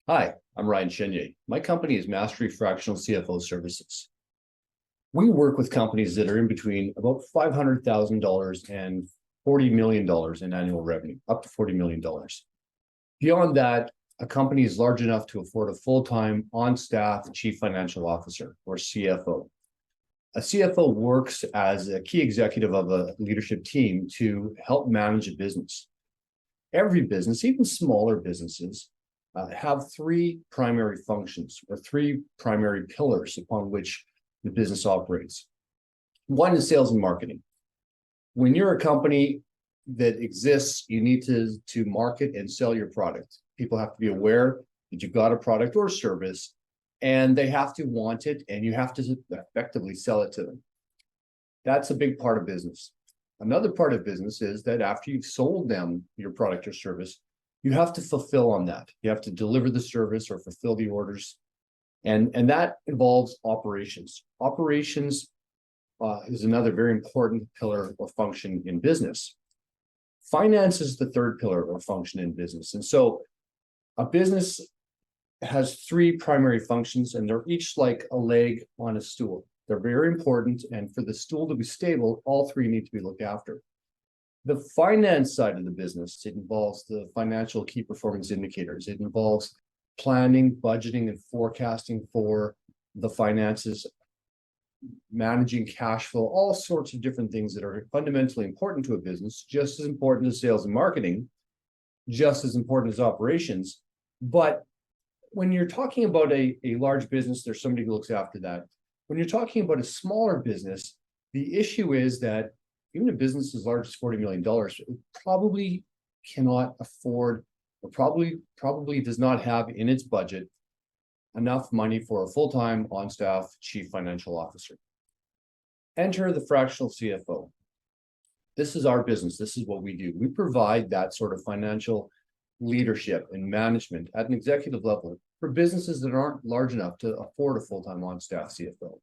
Hi, I'm Ryan Chenier. My company is Mastery Fractional CFO Services. We work with companies that are in between about $500,000 and $40 million in annual revenue, up to $40 million. Beyond that, a company is large enough to afford a full-time on-staff chief financial officer, or CFO. A CFO works as a key executive of a leadership team to help manage a business. Every business, even smaller businesses, have three primary functions or three primary pillars upon which the business operates. One is sales and marketing. When you're a company that exists, you need to market and sell your product. People have to be aware that you've got a product or service, and they have to want it, and you have to effectively sell it to them. That's a big part of business. Another part of business is that after you've sold them your product or service, you have to fulfill on that. You have to deliver the service or fulfill the orders. And that involves operations. Operations is another very important pillar or function in business. Finance is the third pillar or function in business. And so a business has three primary functions, and they're each like a leg on a stool. They're very important. And for the stool to be stable, all three need to be looked after. The finance side of the business, it involves the financial key performance indicators. It involves planning, budgeting, and forecasting for the finances, managing cash flow, all sorts of different things that are fundamentally important to a business, just as important as sales and marketing, just as important as operations. But when you're talking about a large business, there's somebody who looks after that. When you're talking about a smaller business, the issue is that even a business as large as $40 million, it probably cannot afford, or probably does not have in its budget enough money for a full-time on-staff chief financial officer. Enter the fractional CFO. This is our business. This is what we do. We provide that sort of financial leadership and management at an executive level for businesses that aren't large enough to afford a full-time on-staff CFO.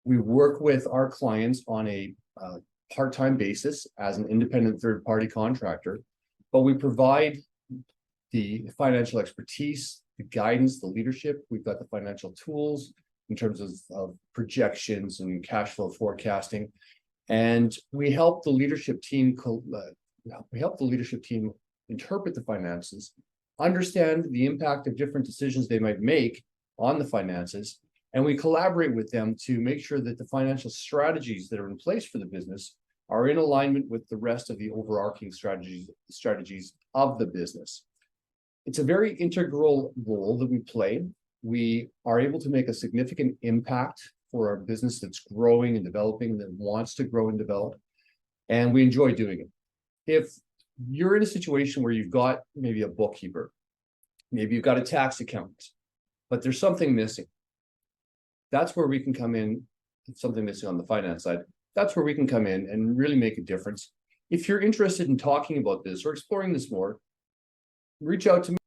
We work with our clients on a part-time basis as an independent third-party contractor, but we provide the financial expertise, the guidance, the leadership. We've got the financial tools in terms of projections and cash flow forecasting, and we help the leadership team. Interpret the finances, understand the impact of different decisions they might make on the finances, and we collaborate with them to make sure that the financial strategies that are in place for the business are in alignment with the rest of the overarching strategies of the business. It's a very integral role that we play. We are able to make a significant impact for our business that's growing and developing, that wants to grow and develop, and we enjoy doing it. If you're in a situation where you've got maybe a bookkeeper, maybe you've got a tax accountant, but there's something missing, that's where we can come in. Something missing on the finance side, that's where we can come in and really make a difference. If you're interested in talking about this or exploring this more, reach out to me.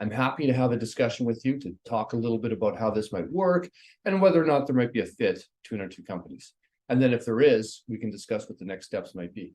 I'm happy to have a discussion with you to talk a little bit about how this might work and whether or not there might be a fit between our two companies. And then if there is, we can discuss what the next steps might be.